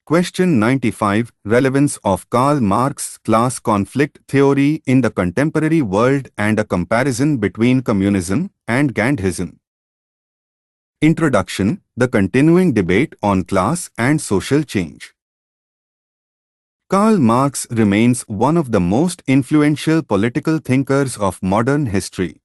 Question 95. Relevance of Karl Marx's class conflict theory in the contemporary world and a comparison between communism and Gandhism. Introduction. The continuing debate on class and social change. Karl Marx remains one of the most influential political thinkers of modern history.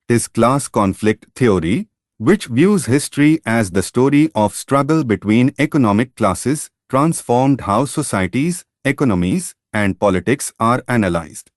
His class conflict theory, which views history as the story of struggle between economic classes, transformed how societies, economies, and politics are analyzed.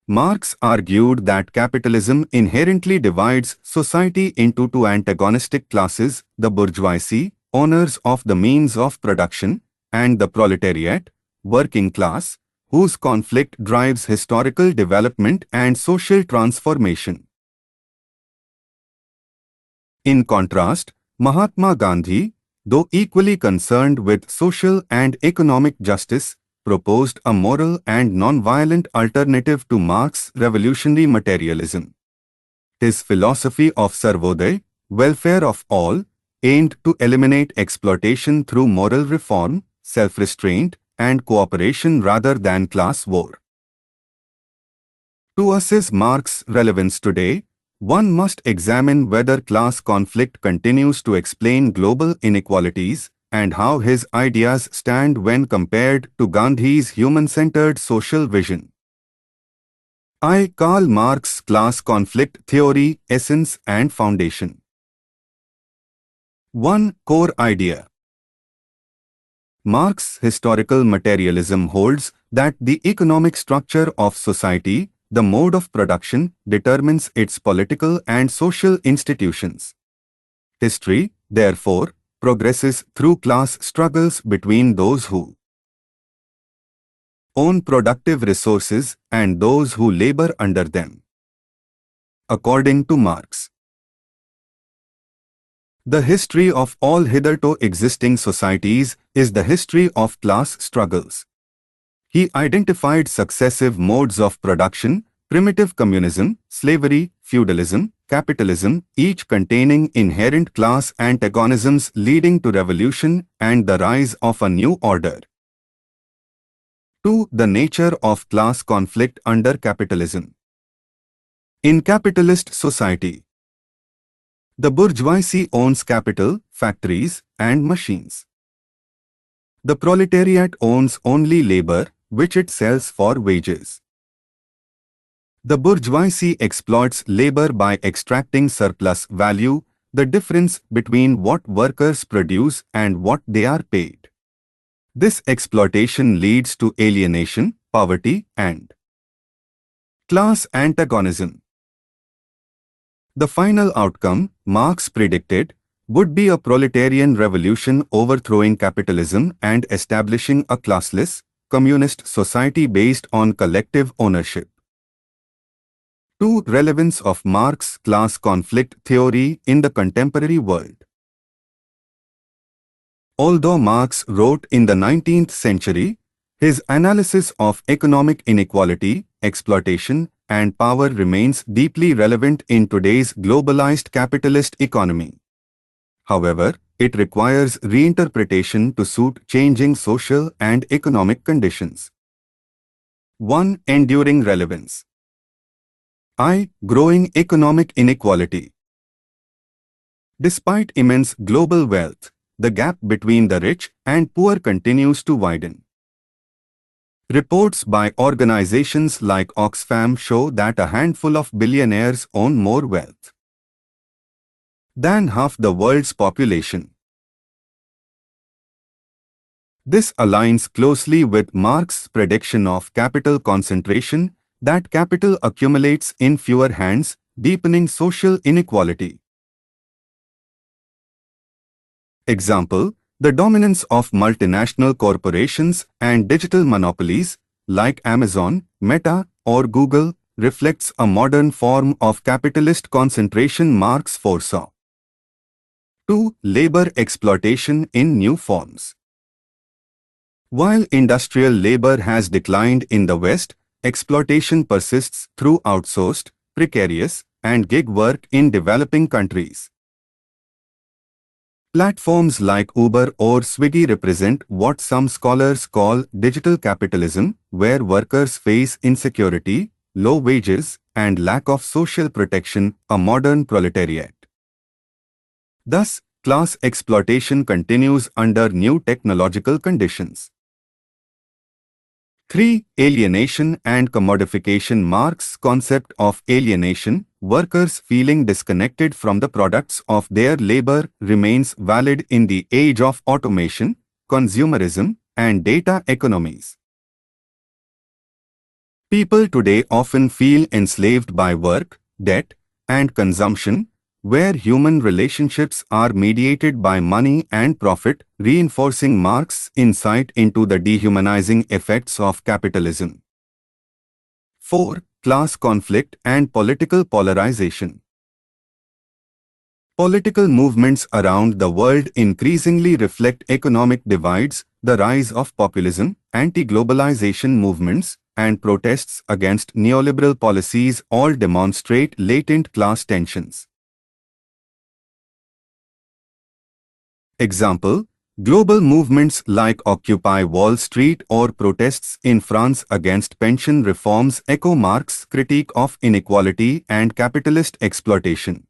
Marx argued that capitalism inherently divides society into two antagonistic classes, the bourgeoisie, owners of the means of production, and the proletariat, working class, whose conflict drives historical development and social transformation. In contrast, Mahatma Gandhi, though equally concerned with social and economic justice, proposed a moral and non-violent alternative to Marx's revolutionary materialism. His philosophy of Sarvodaya, welfare of all, aimed to eliminate exploitation through moral reform, self-restraint, and cooperation rather than class war. To assess Marx's relevance today, one must examine whether class conflict continues to explain global inequalities and how his ideas stand when compared to Gandhi's human-centered social vision. Karl Marx Class Conflict Theory, Essence and Foundation. 1. Core idea. Marx's historical materialism holds that the economic structure of society, the mode of production, determines its political and social institutions. History, therefore, progresses through class struggles between those who own productive resources and those who labor under them. According to Marx, the history of all hitherto existing societies is the history of class struggles. He identified successive modes of production: primitive communism, slavery, feudalism, capitalism, each containing inherent class antagonisms leading to revolution and the rise of a new order. 2. The nature of class conflict under capitalism. In capitalist society, the bourgeoisie owns capital, factories, and machines. The proletariat owns only labor, which it sells for wages. The bourgeoisie exploits labor by extracting surplus value, the difference between what workers produce and what they are paid. This exploitation leads to alienation, poverty, and class antagonism. The final outcome, Marx predicted, would be a proletarian revolution overthrowing capitalism and establishing a classless, communist society based on collective ownership. 2. Relevance of Marx's class conflict theory in the contemporary world. Although Marx wrote in the 19th century, his analysis of economic inequality, exploitation, and power remains deeply relevant in today's globalized capitalist economy. However, it requires reinterpretation to suit changing social and economic conditions. 1. Enduring relevance. Growing economic inequality. Despite immense global wealth, the gap between the rich and poor continues to widen. Reports by organizations like Oxfam show that a handful of billionaires own more wealth than half the world's population. This aligns closely with Marx's prediction of capital concentration, that capital accumulates in fewer hands, deepening social inequality. Example: the dominance of multinational corporations and digital monopolies, like Amazon, Meta, or Google, reflects a modern form of capitalist concentration Marx foresaw. 2. Labor exploitation in new forms. While industrial labor has declined in the West, exploitation persists through outsourced, precarious, and gig work in developing countries. Platforms like Uber or Swiggy represent what some scholars call digital capitalism, where workers face insecurity, low wages, and lack of social protection, a modern proletariat. Thus, class exploitation continues under new technological conditions. 3. Alienation and commodification. Marx's concept of alienation, workers feeling disconnected from the products of their labor, remains valid in the age of automation, consumerism, and data economies. People today often feel enslaved by work, debt, and consumption, where human relationships are mediated by money and profit, reinforcing Marx's insight into the dehumanizing effects of capitalism. 4. Class conflict and political polarization. Political movements around the world increasingly reflect economic divides, the rise of populism, anti-globalization movements, and protests against neoliberal policies all demonstrate latent class tensions. Example: global movements like Occupy Wall Street or protests in France against pension reforms echo Marx's critique of inequality and capitalist exploitation.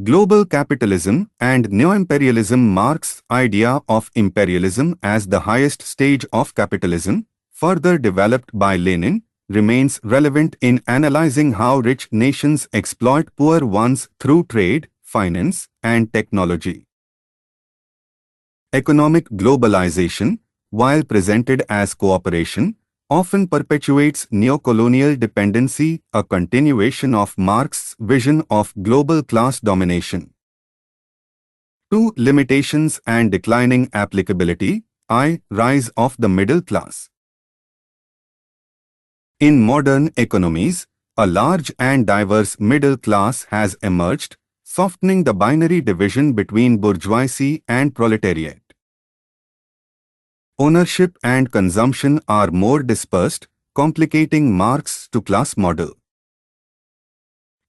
Global capitalism and neo-imperialism. Marx's idea of imperialism as the highest stage of capitalism, further developed by Lenin, remains relevant in analyzing how rich nations exploit poor ones through trade, finance, and technology. Economic globalization, while presented as cooperation, often perpetuates neocolonial dependency, a continuation of Marx's vision of global class domination. 2. Limitations and declining applicability. Rise of the middle class. In modern economies, a large and diverse middle class has emerged, softening the binary division between bourgeoisie and proletariat. Ownership and consumption are more dispersed, complicating Marx's two-class model.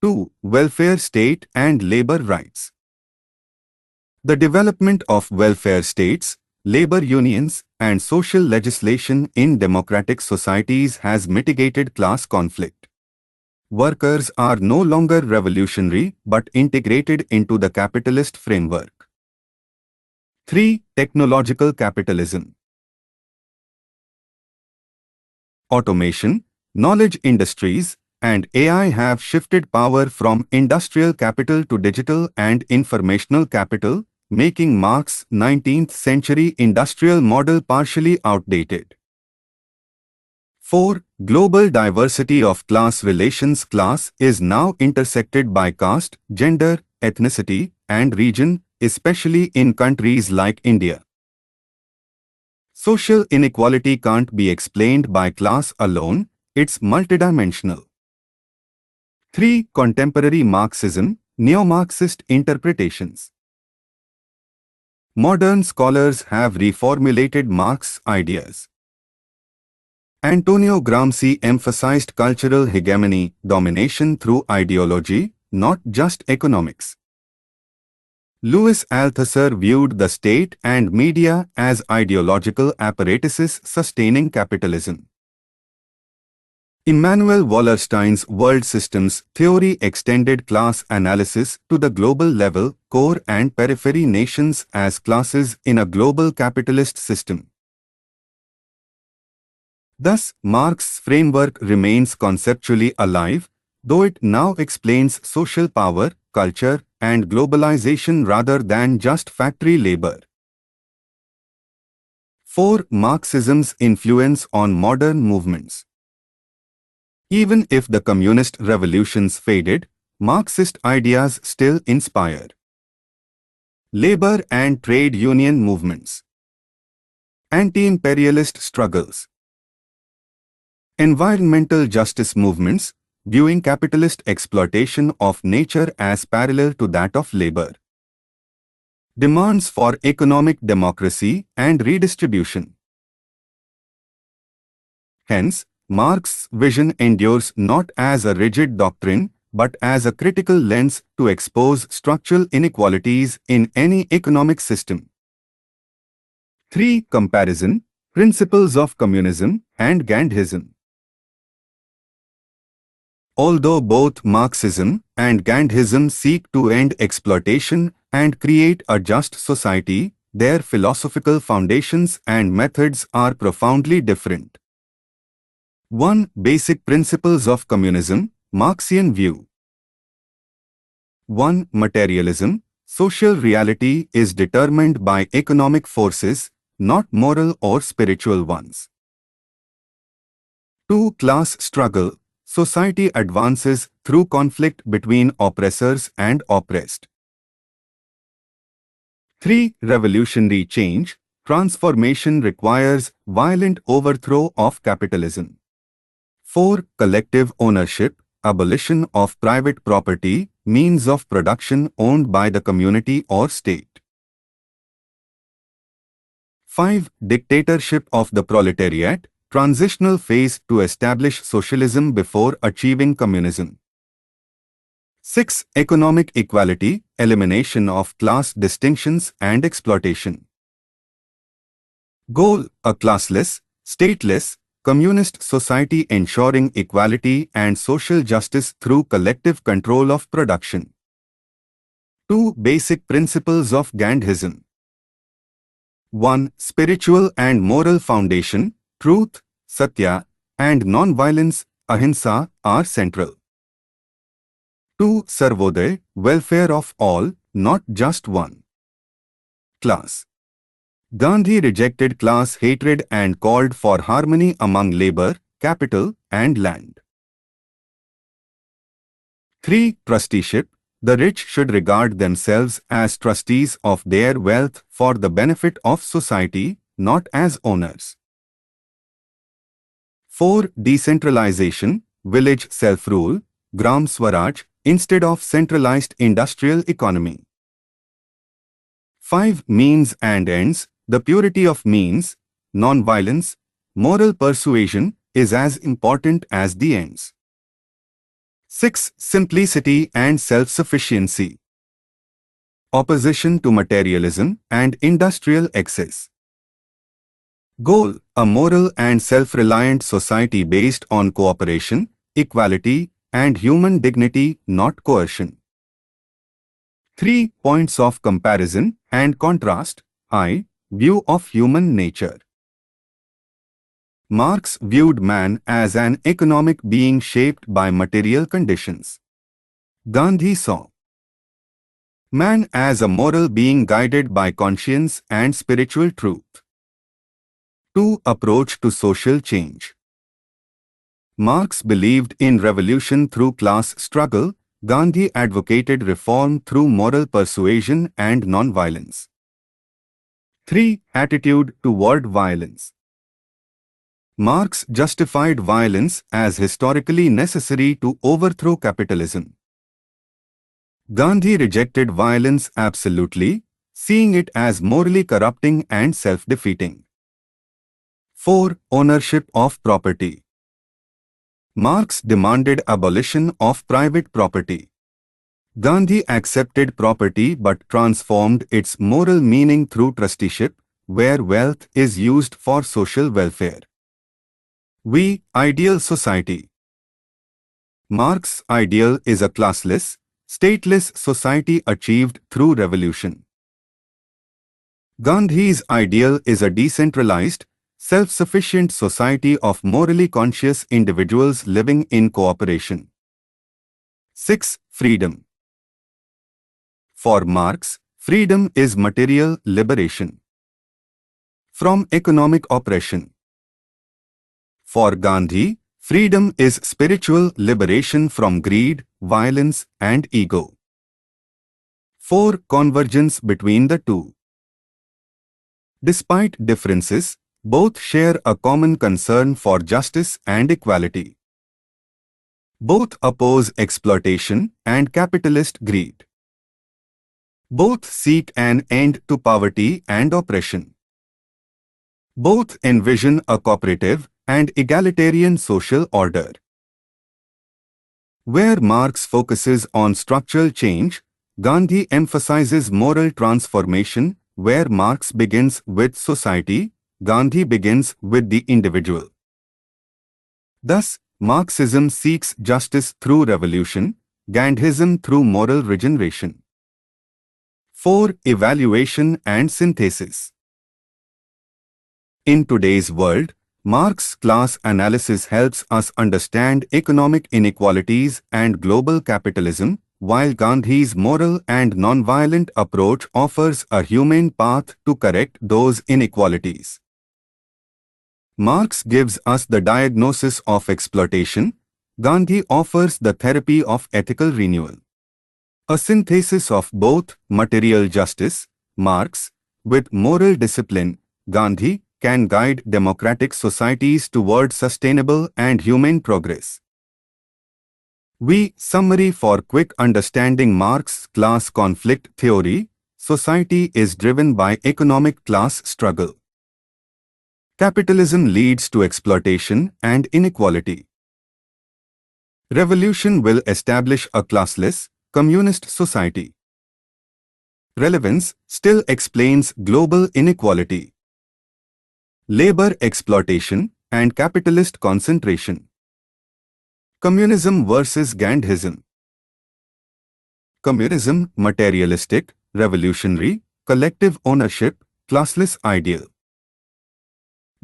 2. Welfare state and labor rights. The development of welfare states, labor unions, and social legislation in democratic societies has mitigated class conflict. Workers are no longer revolutionary but integrated into the capitalist framework. 3. Technological capitalism. Automation, knowledge industries, and AI have shifted power from industrial capital to digital and informational capital, making Marx's 19th century industrial model partially outdated. 4. Global diversity of class relations. Class is now intersected by caste, gender, ethnicity, and region, especially in countries like India. Social inequality can't be explained by class alone, it's multidimensional. 3. Contemporary Marxism, neo-Marxist interpretations. Modern scholars have reformulated Marx's ideas. Antonio Gramsci emphasized cultural hegemony, domination through ideology, not just economics. Louis Althusser viewed the state and media as ideological apparatuses sustaining capitalism. Immanuel Wallerstein's world systems theory extended class analysis to the global level, core and periphery nations as classes in a global capitalist system. Thus, Marx's framework remains conceptually alive, though it now explains social power, culture, and globalization rather than just factory labor. 4. Marxism's influence on modern movements. Even if the communist revolutions faded, Marxist ideas still inspire. Labor and trade union movements. Anti-imperialist struggles. Environmental justice movements, viewing capitalist exploitation of nature as parallel to that of labor. Demands for economic democracy and redistribution. Hence, Marx's vision endures not as a rigid doctrine, but as a critical lens to expose structural inequalities in any economic system. 3. Comparison, principles of communism and Gandhism. Although both Marxism and Gandhism seek to end exploitation and create a just society, their philosophical foundations and methods are profoundly different. 1. Basic principles of communism, Marxian view. 1. Materialism. Social reality is determined by economic forces, not moral or spiritual ones. 2. Class struggle. Society advances through conflict between oppressors and oppressed. 3. Revolutionary change. Transformation requires violent overthrow of capitalism. 4. Collective ownership. Abolition of private property, means of production owned by the community or state. 5. Dictatorship of the proletariat. Transitional phase to establish socialism before achieving communism. 6. Economic equality, elimination of class distinctions and exploitation. Goal: a classless, stateless, communist society ensuring equality and social justice through collective control of production. 2. Basic principles of Gandhism. 1. Spiritual and moral foundation, truth, satya, and non-violence, ahimsa, are central. 2. Sarvodaya, welfare of all, not just one. Class. Gandhi rejected class hatred and called for harmony among labor, capital, and land. 3. Trusteeship. The rich should regard themselves as trustees of their wealth for the benefit of society, not as owners. 4. Decentralization, village self-rule, Gram Swaraj, instead of centralized industrial economy. 5. Means and ends. The purity of means, non-violence, moral persuasion is as important as the ends. 6. Simplicity and self-sufficiency. Opposition to materialism and industrial excess. Goal: a moral and self-reliant society based on cooperation, equality, and human dignity, not coercion. 3. Points of comparison and contrast. I. View of human nature. Marx viewed man as an economic being shaped by material conditions. Gandhi saw man as a moral being guided by conscience and spiritual truth. 2. Approach to social change. Marx believed in revolution through class struggle. Gandhi advocated reform through moral persuasion and non-violence. 3. Attitude toward violence. Marx justified violence as historically necessary to overthrow capitalism. Gandhi rejected violence absolutely, seeing it as morally corrupting and self-defeating. 4. Ownership of property. Marx demanded abolition of private property. Gandhi accepted property but transformed its moral meaning through trusteeship, where wealth is used for social welfare. V. Ideal society. Marx's ideal is a classless, stateless society achieved through revolution. Gandhi's ideal is a decentralized, self-sufficient society of morally conscious individuals living in cooperation. 6. Freedom. For Marx, freedom is material liberation from economic oppression. For Gandhi, freedom is spiritual liberation from greed, violence, and ego. 4. Convergence between the two. Despite differences, both share a common concern for justice and equality. Both oppose exploitation and capitalist greed. Both seek an end to poverty and oppression. Both envision a cooperative and egalitarian social order. Where Marx focuses on structural change, Gandhi emphasizes moral transformation. Where Marx begins with society, Gandhi begins with the individual. Thus, Marxism seeks justice through revolution, Gandhism through moral regeneration. 4. Evaluation and synthesis. In today's world, Marx's class analysis helps us understand economic inequalities and global capitalism, while Gandhi's moral and nonviolent approach offers a humane path to correct those inequalities. Marx gives us the diagnosis of exploitation, Gandhi offers the therapy of ethical renewal. A synthesis of both material justice, Marx, with moral discipline, Gandhi, can guide democratic societies toward sustainable and humane progress. Summary for quick understanding Marx's class conflict theory. Society is driven by economic class struggle. Capitalism leads to exploitation and inequality. Revolution will establish a classless, communist society. Relevance still explains global inequality. Labor exploitation and capitalist concentration. Communism versus Gandhism. Communism, materialistic, revolutionary, collective ownership, classless ideal.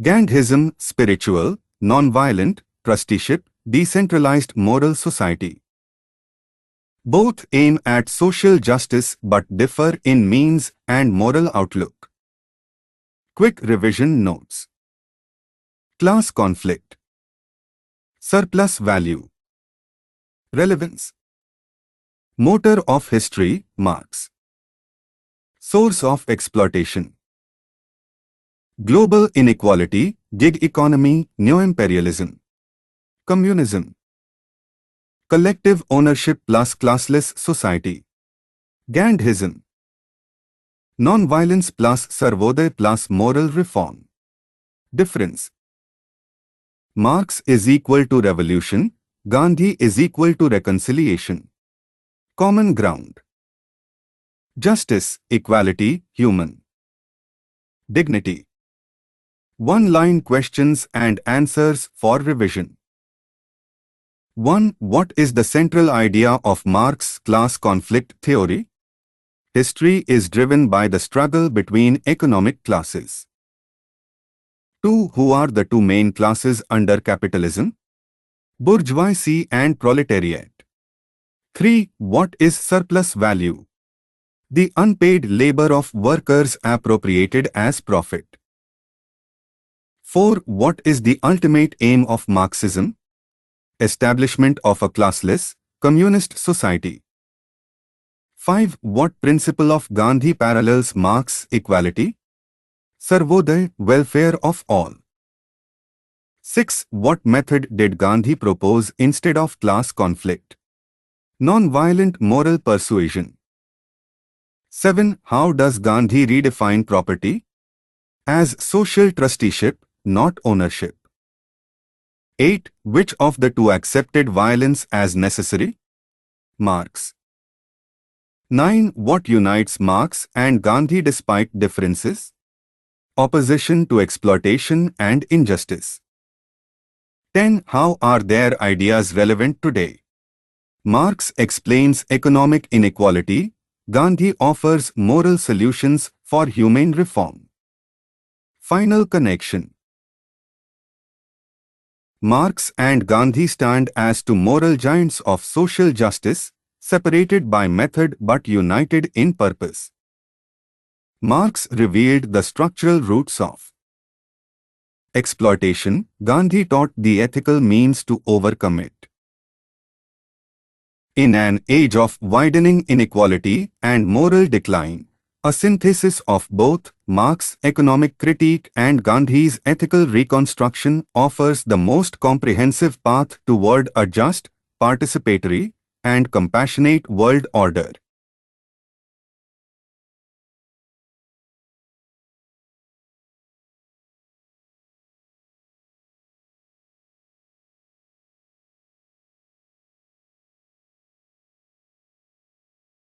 Gandhism, spiritual, non-violent, trusteeship, decentralized moral society. Both aim at social justice but differ in means and moral outlook. Quick revision notes. Class conflict. Surplus value. Relevance. Motor of history, Marx. Source of exploitation. Global inequality, gig economy, neo-imperialism. Communism. Collective ownership plus classless society. Gandhism. Non-violence plus Sarvodaya plus moral reform. Difference. Marx is equal to revolution, Gandhi is equal to reconciliation. Common ground. Justice, equality, human. Dignity. One-line questions and answers for revision. 1. What is the central idea of Marx's class conflict theory? History is driven by the struggle between economic classes. 2. Who are the two main classes under capitalism? Bourgeoisie and proletariat. 3. What is surplus value? The unpaid labor of workers appropriated as profit. 4. What is the ultimate aim of Marxism? Establishment of a classless, communist society. 5. What principle of Gandhi parallels Marx's equality? Sarvodaya, welfare of all. 6. What method did Gandhi propose instead of class conflict? Non-violent moral persuasion. 7. How does Gandhi redefine property? As social trusteeship, not ownership. 8. Which of the two accepted violence as necessary? Marx. 9. What unites Marx and Gandhi despite differences? Opposition to exploitation and injustice. 10. How are their ideas relevant today? Marx explains economic inequality, Gandhi offers moral solutions for humane reform. Final connection. Marx and Gandhi stand as two moral giants of social justice, separated by method but united in purpose. Marx revealed the structural roots of exploitation, Gandhi taught the ethical means to overcome it. In an age of widening inequality and moral decline, a synthesis of both Marx's economic critique and Gandhi's ethical reconstruction offers the most comprehensive path toward a just, participatory, and compassionate world order.